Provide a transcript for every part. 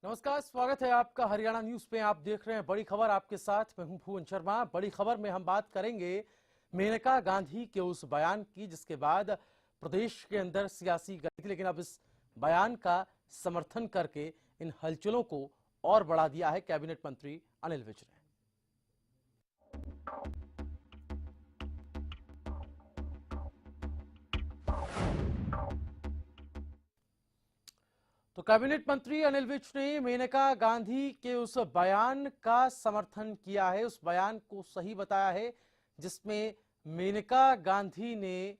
नमस्कार, स्वागत है आपका हरियाणा न्यूज पे। आप देख रहे हैं बड़ी खबर, आपके साथ मैं हूं भुवन शर्मा। बड़ी खबर में हम बात करेंगे मेनका गांधी के उस बयान की जिसके बाद प्रदेश के अंदर सियासी गति, लेकिन अब इस बयान का समर्थन करके इन हलचलों को और बढ़ा दिया है कैबिनेट मंत्री अनिल विज ने। तो कैबिनेट मंत्री अनिल विज ने मेनका गांधी के उस बयान का समर्थन किया है, उस बयान को सही बताया है जिसमें मेनका गांधी ने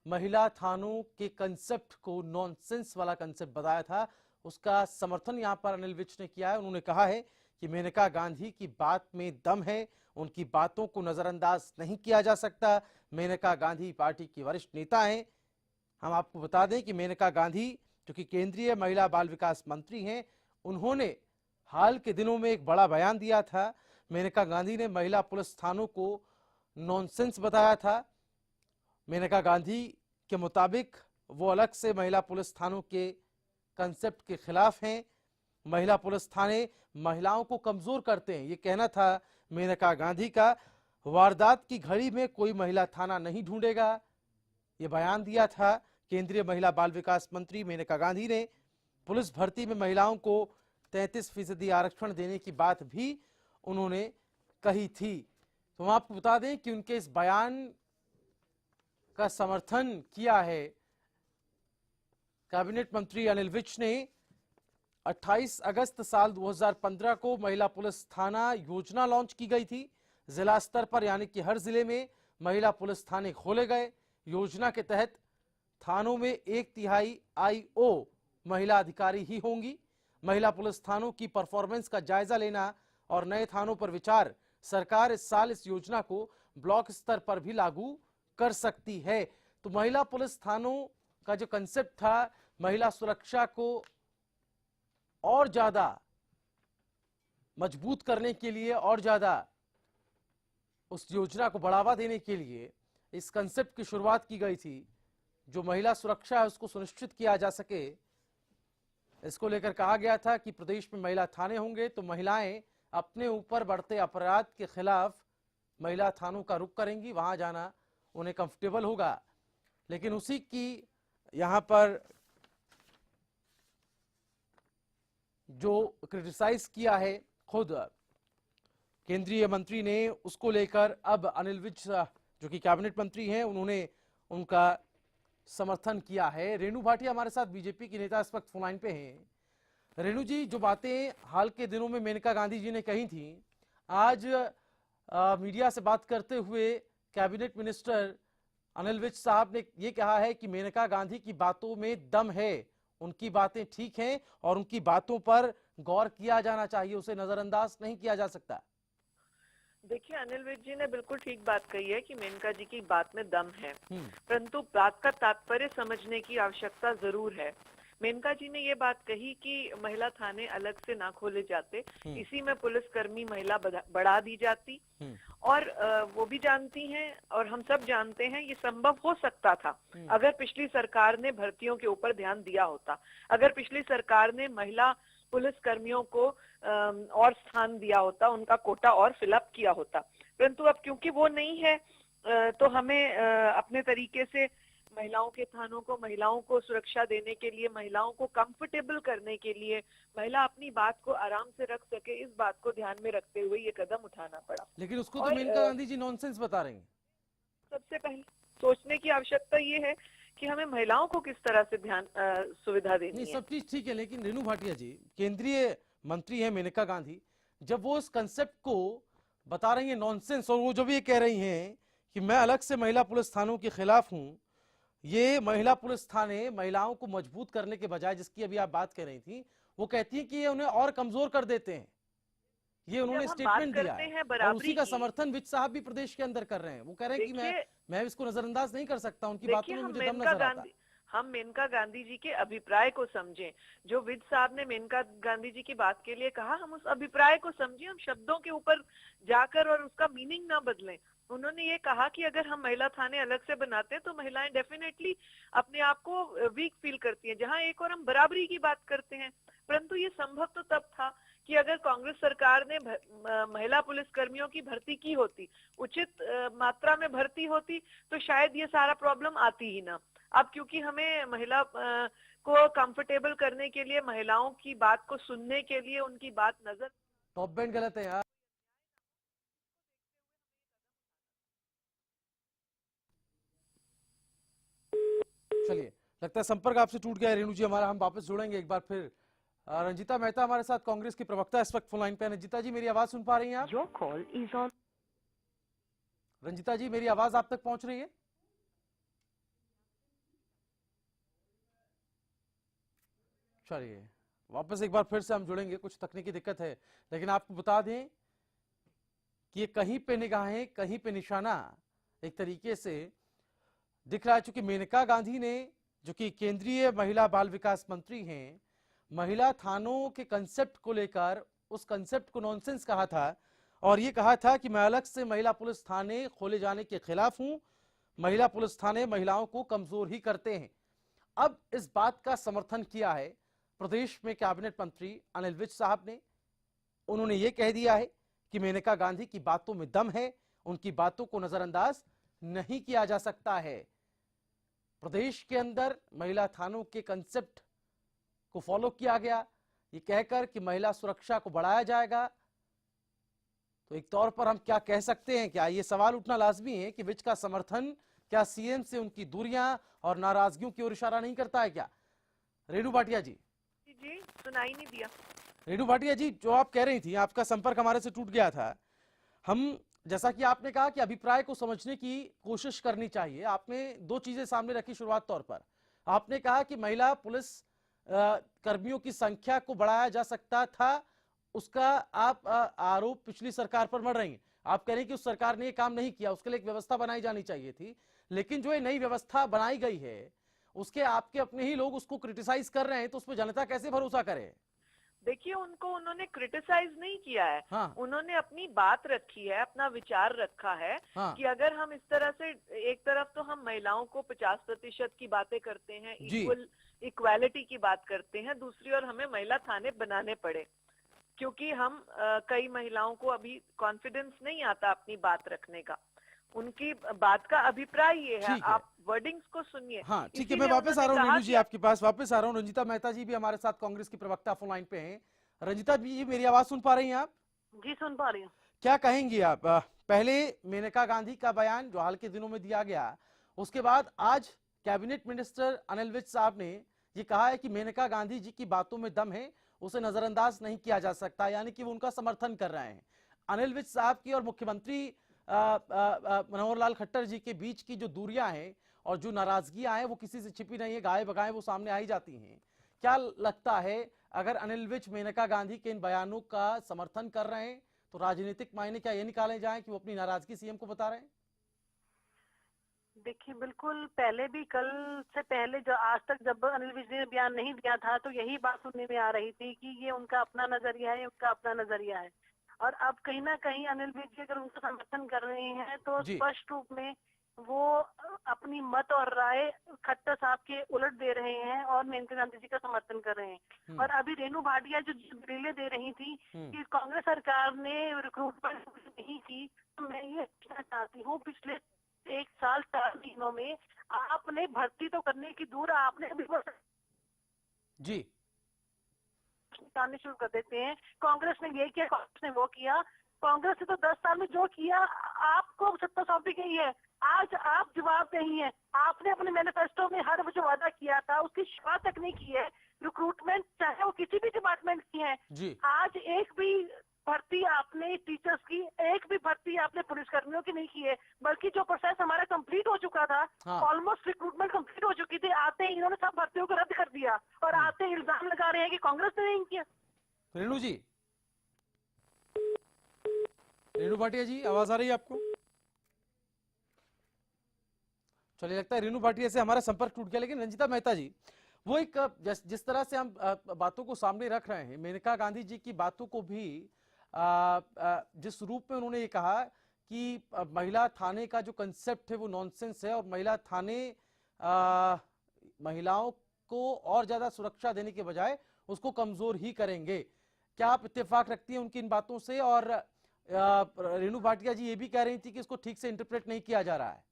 महिला थानों के कंसेप्ट को नॉनसेंस वाला कंसेप्ट बताया था। उसका समर्थन यहां पर अनिल विज ने किया है। उन्होंने कहा है कि मेनका गांधी की बात में दम है, उनकी बातों को नजरअंदाज नहीं किया जा सकता। मेनका गांधी पार्टी की वरिष्ठ नेता हैं। हम आपको बता दें कि मेनका गांधी जो कि केंद्रीय महिला बाल विकास मंत्री हैं, उन्होंने हाल के दिनों में एक बड़ा बयान दिया था। मेनका गांधी ने महिला पुलिस थानों को नॉनसेंस बताया था। मेनका गांधी के मुताबिक वो अलग से महिला पुलिस थानों के कंसेप्ट के खिलाफ हैं। महिला पुलिस थाने महिलाओं को कमजोर करते हैं, ये कहना था मेनका गांधी का। वारदात की घड़ी में कोई महिला थाना नहीं ढूंढेगा, ये बयान दिया था केंद्रीय महिला बाल विकास मंत्री मेनका गांधी ने। पुलिस भर्ती में महिलाओं को 33% आरक्षण देने की बात भी उन्होंने कही थी। तो हम आपको बता दें कि उनके इस बयान का समर्थन किया है कैबिनेट मंत्री अनिल विज ने। 28 अगस्त साल 2015 को महिला पुलिस थाना योजना लॉन्च की गई थी। जिला स्तर पर यानी कि हर जिले में महिला पुलिस थाने खोले गए। योजना के तहत थानों में 1/3 आईओ महिला अधिकारी ही होंगी। महिला पुलिस थानों की परफॉर्मेंस का जायजा लेना और नए थानों पर विचार। सरकार इस साल इस योजना को ब्लॉक स्तर पर भी लागू कर सकती है। तो महिला पुलिस थानों का जो कंसेप्ट था, महिला सुरक्षा को और ज्यादा मजबूत करने के लिए, और ज्यादा उस योजना को बढ़ावा देने के लिए इस कंसेप्ट की शुरुआत की गई थी। जो महिला सुरक्षा है उसको सुनिश्चित किया जा सके, इसको लेकर कहा गया था कि प्रदेश में महिला थाने होंगे तो महिलाएं अपने ऊपर बढ़ते अपराध के खिलाफ महिला थानों का रुख करेंगी, वहां जाना उन्हें कंफर्टेबल होगा। लेकिन उसी की यहां पर जो क्रिटिसाइज किया है खुद केंद्रीय मंत्री ने, उसको लेकर अब अनिल विज जो कि कैबिनेट मंत्री हैं, उन्होंने उनका समर्थन किया है। रेणु भाटिया हमारे साथ बीजेपी की नेता इस वक्त फोन लाइन पे हैं। रेणु जी, जो बातें हाल के दिनों में मेनका गांधी जी ने कही थी, आज मीडिया से बात करते हुए कैबिनेट मिनिस्टर अनिल विज साहब ने यह कहा है कि मेनका गांधी की बातों में दम है, उनकी बातें ठीक हैं और उनकी बातों पर गौर किया जाना चाहिए, उसे नजरअंदाज नहीं किया जा सकता। देखिए, अनिल विज जी ने बिल्कुल ठीक बात कही है कि मेनका जी की बात में दम है, परंतु बात का तात्पर्य समझने की आवश्यकता जरूर है। मेनका जी ने ये बात कही कि महिला थाने अलग से ना खोले जाते, इसी में पुलिसकर्मी महिला बढ़ा दी जाती, और वो भी जानती हैं और हम सब जानते हैं ये संभव हो सकता था अगर पिछली सरकार ने भर्तियों के ऊपर ध्यान दिया होता, अगर पिछली सरकार ने महिला पुलिस कर्मियों को और स्थान दिया होता, उनका कोटा और फिलअप किया होता। परंतु अब क्योंकि वो नहीं है, तो हमें अपने तरीके से महिलाओं के थानों को, महिलाओं को सुरक्षा देने के लिए, महिलाओं को कंफर्टेबल करने के लिए, महिला अपनी बात को आराम से रख सके, इस बात को ध्यान में रखते हुए ये कदम उठाना पड़ा। लेकिन उसको तो मेनका गांधी जी नॉनसेंस बता रही हैं। सबसे पहले सोचने की आवश्यकता ये है कि हमें महिलाओं को किस तरह से ध्यान सुविधा देनी है। सब चीज ठीक है, लेकिन रेणु भाटिया जी केंद्रीय मंत्री है मेनका गांधी, जब वो इस कंसेप्ट को बता रही है नॉनसेंस, और वो जो भी ये कह रही हैं कि मैं अलग से महिला पुलिस थानों के खिलाफ हूं, ये महिला पुलिस थाने महिलाओं को मजबूत करने के बजाय, जिसकी अभी आप बात कर रही थी, वो कहती है कि ये उन्हें और कमजोर कर देते हैं। ये उन्होंने स्टेटमेंट दिया है और उसी का समर्थन विज साहब भी प्रदेश के अंदर कर रहे हैं। वो कह रहे हैं कि मैं इसको नजरअंदाज नहीं कर सकता, उनकी बातों में मुझे दम नजर आता है। हम मेनका गांधी जी के अभिप्राय को समझें। जो विज साहब ने मेनका गांधी जी की बात के लिए कहा, हम उस अभिप्राय को समझें, हम शब्दों के ऊपर जाकर और उसका मीनिंग ना बदलें। उन्होंने ये कहा कि अगर हम महिला थाने अलग से बनाते हैं तो महिलाएं डेफिनेटली अपने आप को वीक फील करती हैं, जहां एक और हम बराबरी की बात करते हैं। परंतु ये संभव तो तब था कि अगर कांग्रेस सरकार ने महिला पुलिस कर्मियों की भर्ती की होती, उचित मात्रा में भर्ती होती, तो शायद ये सारा प्रॉब्लम आती ही ना। अब क्योंकि हमें महिला को कंफर्टेबल करने के लिए, महिलाओं की बात को सुनने के लिए उनकी बात नजर टॉप बैंड गलत है यार। चलिए, लगता है संपर्क आपसे टूट गया है रेणु जी हमारा। हम वापस जुड़ेंगे एक बार फिर। रंजीता मेहता हमारे साथ, कांग्रेस की प्रवक्ता, इस वक्त फोन लाइन पे है। रंजीता जी, मेरी आवाज सुन पा रही हैं आप? Your call is on. Ranjita जी, मेरी आवाज आप तक पहुंच रही है? चलिए, वापस एक बार फिर से हम जुड़ेंगे, कुछ तकनीकी दिक्कत है। लेकिन आपको बता दें कि ये कहीं पे निगाहें कहीं पे निशाना एक तरीके से दिख रहा है, चूंकि मेनका गांधी ने, जो कि केंद्रीय महिला बाल विकास मंत्री हैं, महिला थानों के कंसेप्ट को लेकर उस कंसेप्ट को नॉनसेंस कहा था और ये कहा था कि मैं अलग से महिला पुलिस थाने खोले जाने के खिलाफ हूं। महिला पुलिस थाने महिलाओं को कमजोर ही करते हैं। अब इस बात का समर्थन किया है प्रदेश में कैबिनेट मंत्री अनिल विज साहब ने। उन्होंने ये कह दिया है कि मेनका गांधी की बातों में दम है, उनकी बातों को नजरअंदाज नहीं किया जा सकता है। प्रदेश के अंदर महिला थानों के कंसेप्ट को फॉलो किया गया, ये कहकर कि महिला सुरक्षा को बढ़ाया जाएगा। तो एक तौर पर हम क्या कह सकते हैं, क्या ये सवाल उठना लाजमी है कि विज का समर्थन क्या सीएम से उनकी दूरियां और नाराजगियों की ओर इशारा नहीं करता है क्या? रेणु भाटिया जी। जी, सुनाई नहीं दिया। रेणु भाटिया जी, जो आप कह रही थी, आपका संपर्क हमारे से टूट गया था। हम, जैसा कि आपने कहा कि अभिप्राय को समझने की कोशिश करनी चाहिए, आपने दो चीजें सामने रखी। शुरुआत तौर पर आपने कहा कि महिला पुलिस कर्मियों की संख्या को बढ़ाया जा सकता था, उसका आप आरोप पिछली सरकार पर मढ़ रही हैं। आप कह रहे हैं कि उस सरकार ने ये काम नहीं किया, उसके लिए एक व्यवस्था बनाई जानी चाहिए थी। लेकिन जो ये नई व्यवस्था बनाई गई है, उसके आपके अपने ही लोग उसको क्रिटिसाइज कर रहे हैं, तो उसमें जनता कैसे भरोसा करे? देखिए, उन्होंने क्रिटिसाइज नहीं किया है। हाँ। उन्होंने अपनी बात रखी है, अपना विचार रखा है। हाँ। कि अगर हम इस तरह से, एक तरफ तो हम महिलाओं को 50% की बातें करते हैं, इक्वालिटी की बात करते हैं, दूसरी ओर हमें महिला थाने बनाने पड़े, क्योंकि हम कई महिलाओं को अभी कॉन्फिडेंस नहीं आता अपनी बात रखने का। उनकी बात का अभिप्राय ये है, आप वर्डिंग्स को सुनिए। हाँ, ठीक है, मैं वापस आ रहा हूँ रेणु जी, आपके पास वापस आ रहा हूँ। रंजीता मेहता जी भी हमारे साथ, कांग्रेस की प्रवक्ता, फोन लाइन पे हैं। रंजीता जी, मेरी आवाज सुन पा रही हैं आप? जी, सुन पा रही हूँ। क्या कहेंगी आप? पहले मेनका गांधी का बयान जो हाल के दिनों में दिया गया, उसके बाद आज कैबिनेट मिनिस्टर अनिल विज साहब ने ये कहा है कि मेनका गांधी जी की बातों में दम है, उसे नजरअंदाज नहीं किया जा सकता, यानी कि वो उनका समर्थन कर रहे हैं। अनिल विज साहब की और मुख्यमंत्री मनोहर लाल खट्टर जी के बीच की जो दूरियां हैं और जो नाराजगियां हैं, वो किसी से छिपी नहीं है, गाये बगाए वो सामने आई जाती हैं। क्या लगता है, अगर अनिल विज मेनका गांधी के इन बयानों का समर्थन कर रहे हैं, तो राजनीतिक मायने क्या ये निकाले जाएं कि वो अपनी नाराजगी सीएम को बता रहे हैं? देखिए, बिल्कुल पहले भी, कल से पहले जो आज तक जब अनिल विज ने बयान नहीं दिया था, तो यही बात सुनने में आ रही थी कि ये उनका अपना नजरिया है, उनका अपना नजरिया है। और अब कहीं ना कहीं अनिल विज जी अगर उनका समर्थन कर रहे हैं, तो स्पष्ट रूप में वो अपनी मत और राय खट्टर साहब के उलट दे रहे हैं और मेनका गांधी जी का समर्थन कर रहे हैं। और अभी रेणु भाटिया जो दलीलें दे रही थी कि कांग्रेस सरकार ने रिक्रूटमेंट नहीं की, तो मैं ये कहना चाहती हूँ, पिछले 1 साल 4 महीनों में आपने भर्ती तो करने की दूर, आपने अभी जी निकालने शुरू कर देते हैं। कांग्रेस ने ये किया, कांग्रेस ने वो किया। कांग्रेस ने तो 10 साल में जो किया, आपको सत्ता सौंपी गई है, आज आप जवाब नहीं है। आपने अपने मैनिफेस्टो में हर जो वादा किया था उसकी शुरुआत तक नहीं की है। रिक्रूटमेंट चाहे वो किसी भी डिपार्टमेंट की है, आज एक भी भर्ती आपने टीचर्स की, एक भी भर्ती आपने पुलिस कर्मियों की नहीं की है। बल्कि जो प्रोसेस हमारा कंप्लीट हो चुका था, ऑलमोस्ट रिक्रूटमेंट कंप्लीट हो चुकी थी, आते ही इन्होंने सब भर्तियों को रद्द कर दिया और आते ही इल्जाम लगा रहे हैं कि कांग्रेस ने नहीं किया। रेणु जी, रेणु भाटिया जी, आवाज आ रही है आपको? चलिए, लगता है रेणु भाटिया से हमारा संपर्क टूट गया। लेकिन रंजीता मेहता जी, वो एक जिस तरह से हम बातों को सामने रख रहे हैं, मेनका गांधी जी की बातों को भी जिस रूप में उन्होंने ये कहा कि महिला थाने का जो कंसेप्ट है वो नॉनसेंस है और महिला थाने महिलाओं को और ज्यादा सुरक्षा देने के बजाय उसको कमजोर ही करेंगे। क्या आप इत्तेफाक रखती हैं उनकी इन बातों से? और रेणु भाटिया जी ये भी कह रही थी कि इसको ठीक से इंटरप्रेट नहीं किया जा रहा है।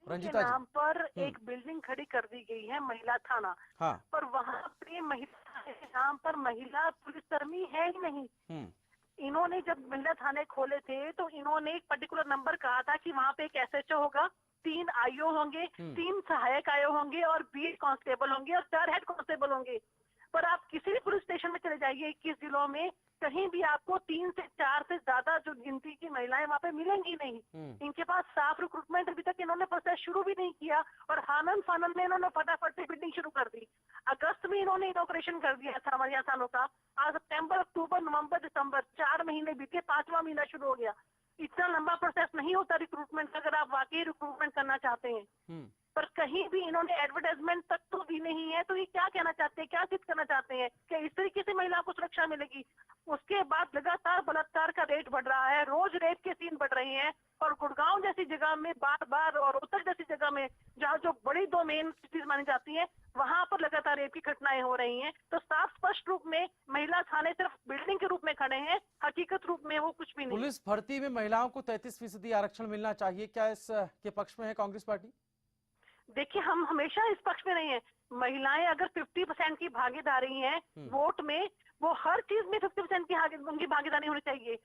रंजीता जी, नाम पर एक बिल्डिंग खड़ी कर दी गई है, महिला थाना। हाँ, पर वहाँ पे महिला थाने के नाम पर महिला पुलिसकर्मी है ही नहीं। इन्होंने जब महिला थाने खोले थे तो इन्होंने एक पर्टिकुलर नंबर कहा था कि वहाँ पे एक एसएचओ होगा, 3 आईओ होंगे, 3 सहायक आईओ होंगे और 20 कांस्टेबल होंगे और 4 हेड कांस्टेबल होंगे। पर आप किसी भी पुलिस स्टेशन में चले जाइए 21 जिलों में, कहीं भी आपको 3 से 4 से ज्यादा जो गिनती की महिलाएं वहाँ पे मिलेंगी नहीं। इनके पास साफ रिक्रूटमेंट अभी तक इन्होंने प्रोसेस शुरू भी नहीं किया और हानन फानन में इन्होंने फटाफट से बिल्डिंग शुरू कर दी। अगस्त में इन्होंने इनॉग्रेशन कर दिया था हमारे यहाँ थानों का। आज सितंबर, अक्टूबर, नवंबर, दिसंबर 4 महीने बीते, 5वां महीना शुरू हो गया। इतना लंबा प्रोसेस नहीं होता रिक्रूटमेंट का अगर आप वाकई रिक्रूटमेंट करना चाहते हैं। पर कहीं भी इन्होंने एडवर्टाइजमेंट तक तो दी नहीं है। तो ये क्या कहना चाहते हैं, क्या सिद्ध करना चाहते हैं कि इस तरीके से महिला को सुरक्षा मिलेगी? उसके बाद लगातार बलात्कार का रेट बढ़ रहा है, रोज रेप के सीन बढ़ रहे हैं और गुड़गांव जैसी जगह में बार बार और उत्तर जैसी जगह में जहाँ जो बड़ी 2 मेन सिटीज मानी जाती है वहां पर लगातार रेप की घटनाएं हो रही हैं। तो साफ स्पष्ट रूप में महिला थाने सिर्फ बिल्डिंग के रूप में खड़े हैं, हकीकत रूप में वो कुछ भी नहीं। पुलिस भर्ती में महिलाओं को 33% आरक्षण मिलना चाहिए, क्या इस के पक्ष में है कांग्रेस पार्टी? देखिए, हम हमेशा इस पक्ष में नहीं है। महिलाएं अगर 50% की भागीदारी है वोट में, वो हर चीज में 50% की उनकी भागीदारी होनी चाहिए।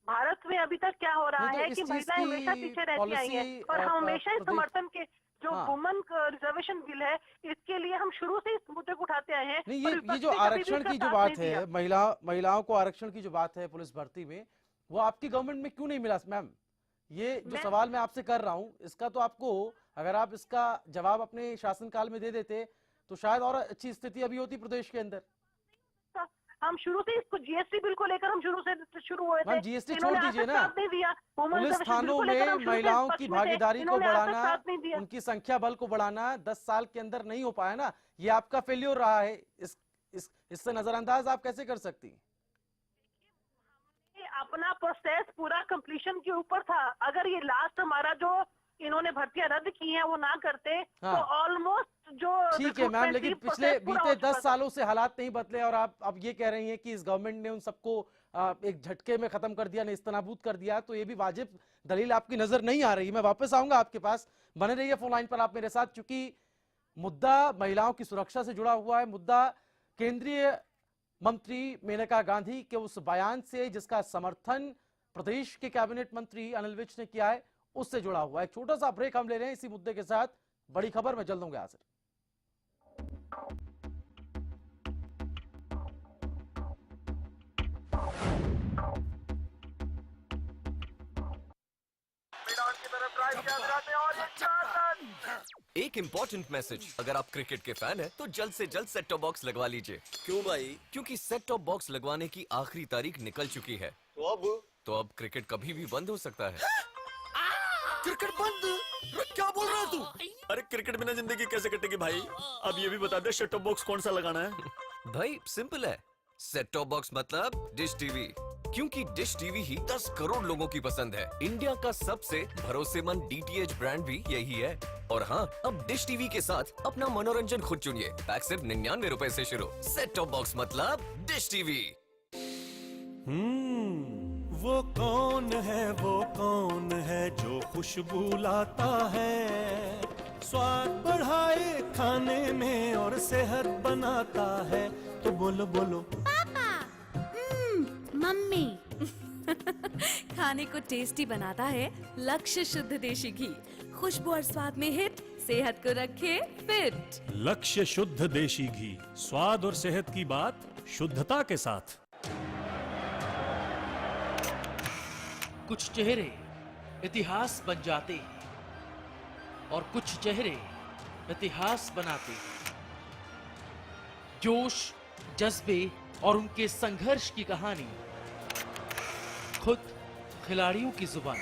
भारत में अभी तक क्या हो रहा है कि महिलाएं हमेशा पीछे रहती आई हैं और हम हमेशा इस समर्थन के जो वुमन रिजर्वेशन बिल है इसके लिए हम शुरू से इस मुद्दे को उठाते आए हैं। नहीं, ये जो आरक्षण की जो बात है, महिलाओं को आरक्षण की जो बात है पुलिस भर्ती में, वो आपकी गवर्नमेंट में क्यों नहीं मिला मैम? ये जो सवाल मैं आपसे कर रहा हूँ इसका तो आपको, अगर आप इसका जवाब अपने शासनकाल में दे देते तो शायद और अच्छी स्थिति अभी होती प्रदेश के अंदर। हम शुरू से इसको जीएसटी बिल को लेकर हम शुरू हुए थे। जीएसटी छोड़ दीजिए ना, पुलिस थानों में महिलाओं की भागीदारी को बढ़ाना, उनकी संख्या बल को बढ़ाना 10 साल के अंदर नहीं हो पाया ना, ये आपका फेल्योर रहा है। इससे नजरअंदाज आप कैसे कर सकती हैं? अपना प्रोसेस पूरा कंप्लीशन के ऊपर था। अगर ये लास्ट हमारा जो इन्होंने भर्तियां रद्द की हैं वो ना करते तो ऑलमोस्ट जो ठीक है मैम, लेकिन पिछले बीते 10 सालों से हालात नहीं बदले और आप अब ये कह रही हैं कि इस गवर्नमेंट ने उन सबको एक झटके में खत्म कर दिया, नेस्तनाबूद कर दिया, तो ये भी वाजिब दलील आपकी नजर नहीं आ रही। मैं वापस आऊंगा आपके पास, बने रहिए फोन लाइन पर आप मेरे साथ, क्योंकि मुद्दा महिलाओं की सुरक्षा से जुड़ा हुआ है। मुद्दा केंद्रीय मंत्री मेनका गांधी के उस बयान से जिसका समर्थन प्रदेश के कैबिनेट मंत्री अनिल विज ने किया है उससे जुड़ा हुआ है। एक छोटा सा ब्रेक हम ले रहे हैं इसी मुद्दे के साथ। बड़ी खबर में जल्द होंगे हाजिर। एक इम्पोर्टेंट मैसेज, अगर आप क्रिकेट के फैन हैं तो जल्द से जल्द सेट टॉप बॉक्स लगवा लीजिए। क्यों भाई? क्योंकि सेट टॉप बॉक्स लगवाने की आखिरी तारीख निकल चुकी है। तो अब क्रिकेट कभी भी बंद हो सकता है। क्रिकेट बंद? क्या बोल रहा है तू? अरे क्रिकेट बिना जिंदगी कैसे कटेगी भाई? अब ये भी बता दे सेट टॉप बॉक्स कौन सा लगाना है? भाई सिंपल है, सेट टॉप बॉक्स मतलब डिश टीवी, क्योंकि डिश टीवी ही 10 करोड़ लोगों की पसंद है। इंडिया का सबसे भरोसेमंद डीटीएच ब्रांड भी यही है। और हाँ, अब डिश टीवी के साथ अपना मनोरंजन खुद चुनिए। पैक सिर्फ 99 रुपए से शुरू। सेट टॉप बॉक्स मतलब डिश टीवी। वो कौन है जो खुशबू लाता है, स्वाद बढ़ाए खाने में और सेहत बनाता है। तो बोलो बोलो पापा, मम्मी। खाने को टेस्टी बनाता है लक्ष्य शुद्ध देशी घी, खुशबू और स्वाद में हिट, सेहत को रखे फिट। लक्ष्य शुद्ध देशी घी, स्वाद और सेहत की बात शुद्धता के साथ। कुछ चेहरे इतिहास बन जाते हैं और कुछ चेहरे इतिहास बनाते हैं। जोश, जज्बे और उनके संघर्ष की कहानी खुद खिलाड़ियों की जुबान।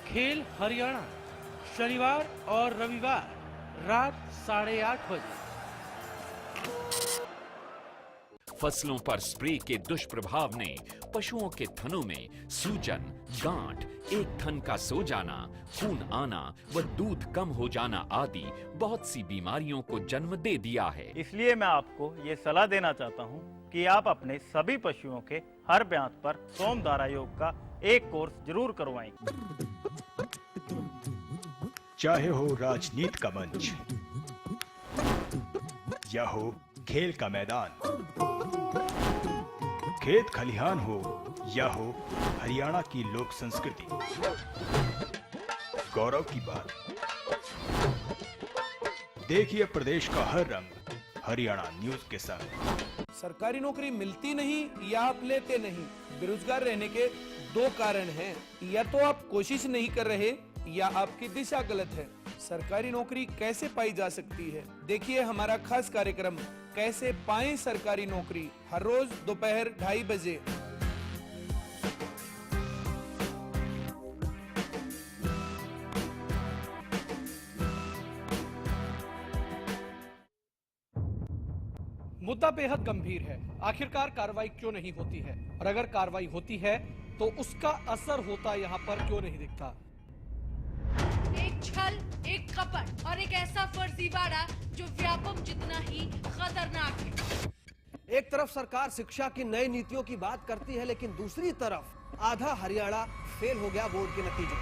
खेल हरियाणा, शनिवार और रविवार रात 8:30 बजे। फसलों पर स्प्रे के दुष्प्रभाव ने पशुओं के थनों में सूजन, गांठ, एक थन का सो जाना, खून आना व दूध कम हो जाना आदि बहुत सी बीमारियों को जन्म दे दिया है। इसलिए मैं आपको ये सलाह देना चाहता हूँ कि आप अपने सभी पशुओं के हर ब्यांत पर सोमधारा योग का एक कोर्स जरूर करवाएं। चाहे हो राजनीति का मंच या हो खेल का मैदान, खेत खलिहान हो या हो हरियाणा की लोक संस्कृति, गौरव की बात। देखिए प्रदेश का हर रंग हरियाणा न्यूज के संग। सरकारी नौकरी मिलती नहीं या आप लेते नहीं, बेरोजगार रहने के दो कारण हैं। या तो आप कोशिश नहीं कर रहे या आपकी दिशा गलत है। सरकारी नौकरी कैसे पाई जा सकती है, देखिए हमारा खास कार्यक्रम कैसे पाएं सरकारी नौकरी, हर रोज दोपहर 2:30 बजे। मुद्दा बेहद गंभीर है। आखिरकार कार्रवाई क्यों नहीं होती है, और अगर कार्रवाई होती है तो उसका असर होता यहाँ पर क्यों नहीं दिखता। एक छल, एक कपट और एक ऐसा फर्जीवाड़ा जो व्यापम जितना ही खतरनाक है। एक तरफ सरकार शिक्षा की नई नीतियों की बात करती है, लेकिन दूसरी तरफ आधा हरियाणा फेल हो गया बोर्ड के नतीजों।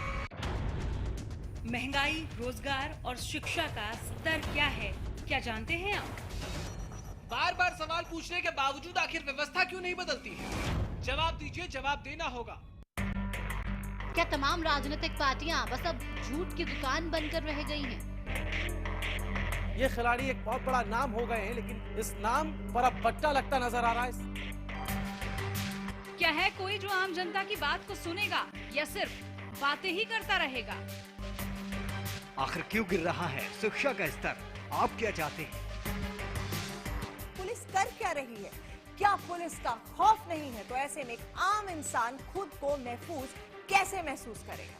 महंगाई, रोजगार और शिक्षा का स्तर क्या है, क्या जानते हैं आप? बार बार सवाल पूछने के बावजूद आखिर व्यवस्था क्यों नहीं बदलती है? जवाब दीजिए, जवाब देना होगा। क्या तमाम राजनीतिक पार्टियां बस अब झूठ की दुकान बनकर रह गई हैं? ये खिलाड़ी एक बहुत बड़ा नाम हो गए हैं, लेकिन इस नाम पर अब बट्टा लगता नजर आ रहा है। क्या है कोई जो आम जनता की बात को सुनेगा या सिर्फ बातें ही करता रहेगा? आखिर क्यों गिर रहा है शिक्षा का स्तर? आप क्या चाहते हैं? पुलिस कर क्या रही है? क्या पुलिस का खौफ नहीं है? तो ऐसे में एक आम इंसान खुद को महफूज कैसे महसूस करेगा?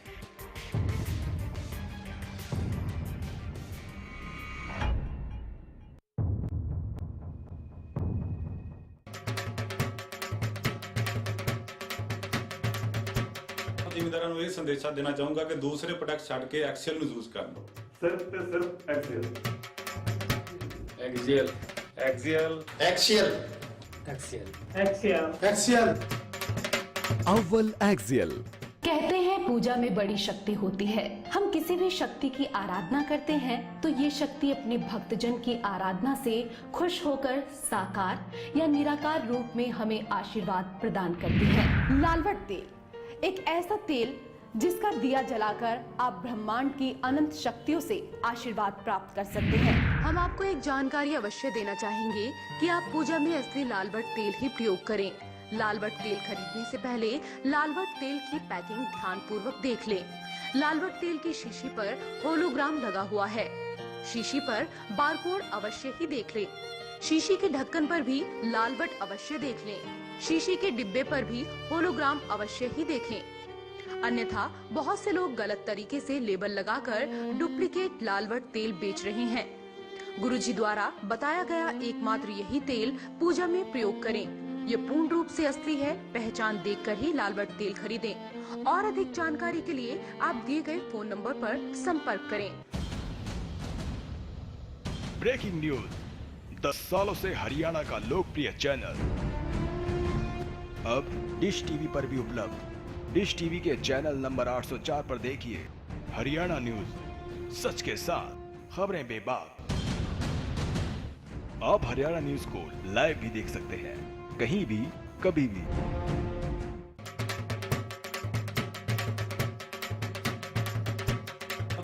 ਜ਼ਿਮੀਂਦਾਰਾਂ ਨੂੰ ਇਹ ਸੰਦੇਸ਼ਾ ਦੇਣਾ ਚਾਹੂੰਗਾ ਕਿ ਦੂਸਰੇ ਪ੍ਰੋਡਕਟ ਛੱਡ ਕੇ ਐਕਸਲ ਨੂੰ ਯੂਜ਼ ਕਰਨ। ਸਿਰਫ ਤੇ ਸਿਰਫ Excel. Axial axial axial axial axial axial अव्वल एक्सियल। कहते हैं पूजा में बड़ी शक्ति होती है। हम किसी भी शक्ति की आराधना करते हैं तो ये शक्ति अपने भक्तजन की आराधना से खुश होकर साकार या निराकार रूप में हमें आशीर्वाद प्रदान करती है। लालवट तेल एक ऐसा तेल जिसका दिया जलाकर आप ब्रह्मांड की अनंत शक्तियों से आशीर्वाद प्राप्त कर सकते हैं। हम आपको एक जानकारी अवश्य देना चाहेंगे कि आप पूजा में असली लालवट तेल ही प्रयोग करें। लालवट तेल खरीदने से पहले लालवट तेल की पैकिंग ध्यान पूर्वक देख लें। लालवट तेल की शीशी पर होलोग्राम लगा हुआ है, शीशी पर बारकोड अवश्य ही देख लें। शीशी के ढक्कन पर भी लालवट अवश्य देख लें। शीशी के डिब्बे पर भी होलोग्राम अवश्य ही देखें, अन्यथा बहुत से लोग गलत तरीके से लेबल लगाकर डुप्लीकेट लालवट तेल बेच रहे हैं। गुरुजी द्वारा बताया गया एकमात्र यही तेल पूजा में प्रयोग करें। ये पूर्ण रूप से असली है, पहचान देखकर ही लालवट तेल खरीदें। और अधिक जानकारी के लिए आप दिए गए फोन नंबर पर संपर्क करें। ब्रेकिंग न्यूज, 10 सालों से हरियाणा का लोकप्रिय चैनल अब डिश टीवी पर भी उपलब्ध। डिश टीवी के चैनल नंबर 804 पर देखिए हरियाणा न्यूज, सच के साथ खबरें बेबाक। आप हरियाणा न्यूज को लाइव भी देख सकते हैं, कहीं भी कभी भी।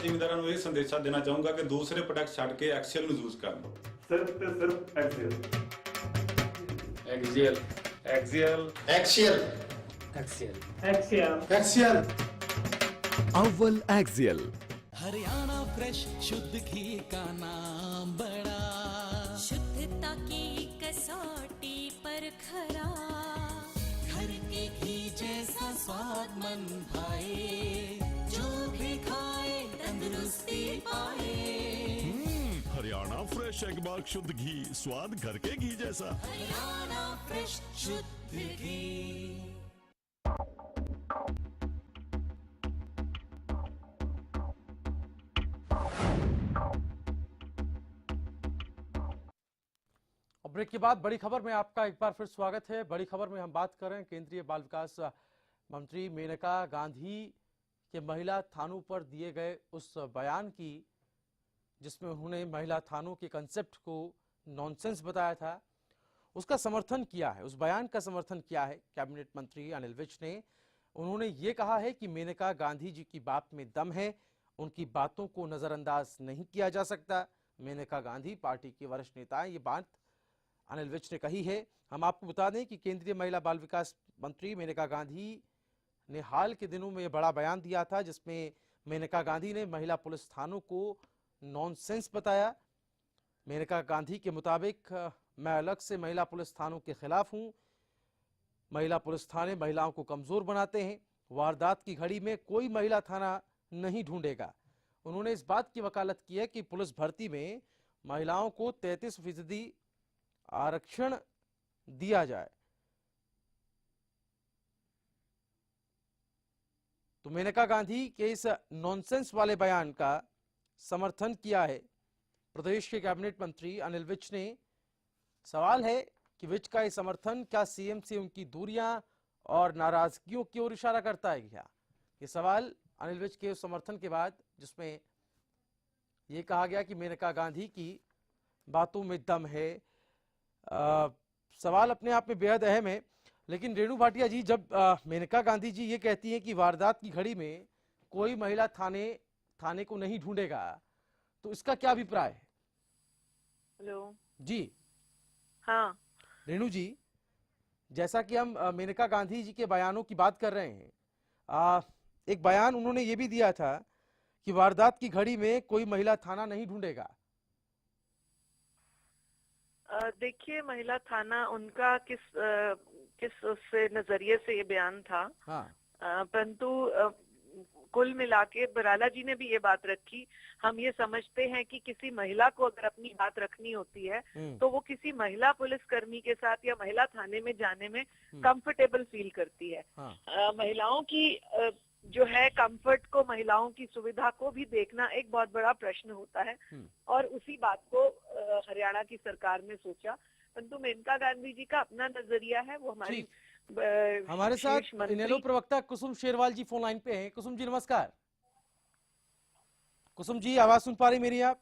ਜ਼ਿਮੀਂਦਾਰਾਂ ਨੂੰ ਇਹ ਸੰਦੇਸ਼ਾ ਦੇਣਾ ਚਾਹੂੰਗਾ ਕਿ ਦੂਸਰੇ ਪ੍ਰੋਡਕਟ ਛੱਡ ਕੇ ਐਕਸਲ ਨੂੰ ਯੂਜ਼ ਕਰਨ। ਸਿਰਫ ਤੇ ਸਿਰਫ Excel axial axial axial axial axial axial अव्वल एक्सियल। हरियाणा फ्रेश शुद्ध घी का नाम बड़ा, शुद्धता की कसौटी पर खरा, घर के घी जैसा स्वाद मन भाए, जो भी खाए तंदुरुस्ती पाए। हरियाणा फ्रेश एगमार्क शुद्ध घी, स्वाद घर के घी जैसा। हरियाणा फ्रेश शुद्ध घी। और ब्रेक के बाद बड़ी खबर में आपका एक बार फिर स्वागत है। बड़ी खबर में हम बात कर रहे हैं केंद्रीय बाल विकास मंत्री मेनका गांधी के महिला थानों पर दिए गए उस बयान की, जिसमें उन्होंने महिला थानों के कंसेप्ट को नॉनसेंस बताया था। उसका समर्थन किया है, उस बयान का समर्थन किया है कैबिनेट मंत्री अनिल विज ने। उन्होंने ये कहा है कि मेनका गांधी जी की बात में दम है, उनकी बातों को नजरअंदाज नहीं किया जा सकता। मेनका गांधी पार्टी के वरिष्ठ नेता हैं, ये बात अनिल विज ने कही है। हम आपको बता दें कि केंद्रीय महिला बाल विकास मंत्री मेनका गांधी ने हाल के दिनों में यह बड़ा बयान दिया था, जिसमें मेनका गांधी ने महिला पुलिस थानों को नॉनसेंस बताया। मेनका गांधी के मुताबिक मैं अलग से महिला पुलिस थानों के खिलाफ हूं। महिला पुलिस थाने महिलाओं को कमजोर बनाते हैं। वारदात की घड़ी में कोई महिला थाना नहीं ढूंढेगा। उन्होंने इस बात की वकालत की है कि पुलिस भर्ती में महिलाओं को 33% आरक्षण दिया जाए। तो मेनका गांधी के इस नॉनसेंस वाले बयान का समर्थन किया है प्रदेश के कैबिनेट मंत्री अनिल विज ने। सवाल है कि विज का ये समर्थन क्या सीएम से उनकी दूरियां और नाराजगियों की ओर इशारा करता है क्या? ये सवाल अनिल विज के समर्थन के बाद, जिसमें ये कहा गया कि मेनका गांधी की बातों में दम है। सवाल अपने आप में बेहद अहम है। लेकिन रेणु भाटिया जी, जब मेनका गांधी जी ये कहती हैं कि वारदात की घड़ी में कोई महिला थाने को नहीं ढूंढेगा, तो इसका क्या अभिप्राय है? हेलो जी हाँ रेणु जी, जैसा कि हम मेनका गांधी जी के बयानों की बात कर रहे हैं, एक बयान उन्होंने ये भी दिया था कि वारदात की घड़ी में कोई महिला थाना नहीं ढूंढेगा। देखिए, महिला थाना उनका किस उससे नजरिए से ये बयान था। हाँ। परंतु कुल मिला के बराला जी ने भी ये बात रखी। हम ये समझते हैं कि किसी महिला को अगर अपनी बात रखनी होती है तो वो किसी महिला पुलिसकर्मी के साथ या महिला थाने में जाने में कंफर्टेबल फील करती है। महिलाओं की जो है कंफर्ट को, महिलाओं की सुविधा को भी देखना एक बहुत बड़ा प्रश्न होता है, और उसी बात को हरियाणा की सरकार ने सोचा। परंतु मेनका गांधी जी का अपना नजरिया है, वो हमारे साथ इनेलो प्रवक्ता कुसुम शेरवाल जी फोन लाइन पे हैं। कुसुम जी नमस्कार। कुसुम जी, आवाज सुन पा रही मेरी आप?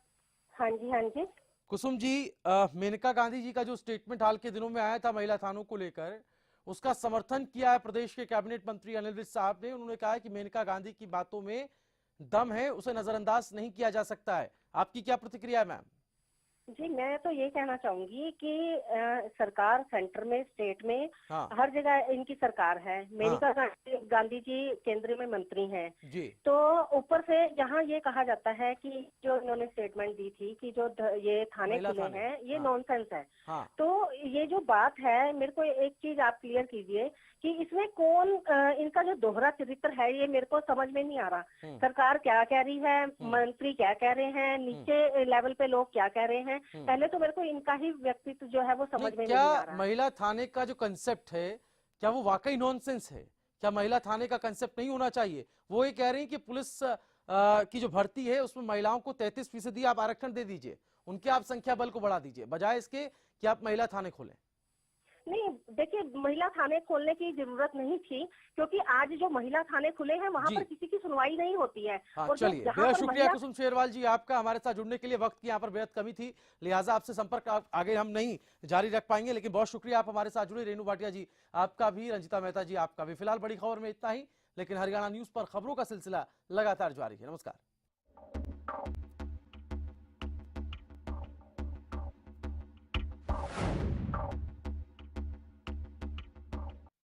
हाँ जी हाँ जी। कुसुम जी, मेनका गांधी जी का जो स्टेटमेंट हाल के दिनों में आया था महिला थानों को लेकर, उसका समर्थन किया है प्रदेश के कैबिनेट मंत्री अनिल विज साहब ने। उन्होंने कहा है कि मेनका गांधी की बातों में दम है, उसे नजरअंदाज नहीं किया जा सकता है। आपकी क्या प्रतिक्रिया है मैम? जी, मैं तो ये कहना चाहूंगी कि सरकार सेंटर में, स्टेट में, हाँ। हर जगह इनकी सरकार है। मेनका गांधी जी केंद्र में मंत्री हैं जी। तो ऊपर से यहाँ ये कहा जाता है कि जो इन्होंने स्टेटमेंट दी थी कि जो ये थाने खुले हैं, ये नॉनसेंस है। हाँ। तो ये जो बात है, मेरे को एक चीज आप क्लियर कीजिए कि इसमें कौन इनका जो दोहरा चरित्र है, ये मेरे को समझ में नहीं आ रहा। सरकार क्या कह रही है, मंत्री क्या कह रहे हैं, नीचे लेवल पे लोग क्या कह रहे हैं। पहले तो मेरे को इनका ही व्यक्तित्व जो है वो समझ में नहीं आ रहा। महिला थाने का जो कंसेप्ट है, क्या वो वाकई नॉनसेंस है? क्या महिला थाने का कंसेप्ट नहीं होना चाहिए? वो ये कह रही हैं कि पुलिस की जो भर्ती है उसमें महिलाओं को 33% आप आरक्षण दे दीजिए, उनके आप संख्या बल को बढ़ा दीजिए, बजाय इसके कि आप महिला थाने खोलें। नहीं, देखिए, महिला थाने खोलने की जरूरत नहीं थी, क्योंकि आज जो महिला थाने खुले हैं वहाँ पर किसी की सुनवाई नहीं होती है। हाँ, और चलिए, बेहद शुक्रिया कुसुम शेरवाल जी आपका हमारे साथ जुड़ने के लिए। वक्त की यहाँ पर बेहद कमी थी, लिहाजा आपसे संपर्क आगे हम नहीं जारी रख पाएंगे, लेकिन बहुत शुक्रिया आप हमारे साथ जुड़े। रेणु भाटिया जी आपका भी, रंजिता मेहता जी आपका भी। फिलहाल बड़ी खबर में इतना ही, लेकिन हरियाणा न्यूज पर खबरों का सिलसिला लगातार जारी है। नमस्कार।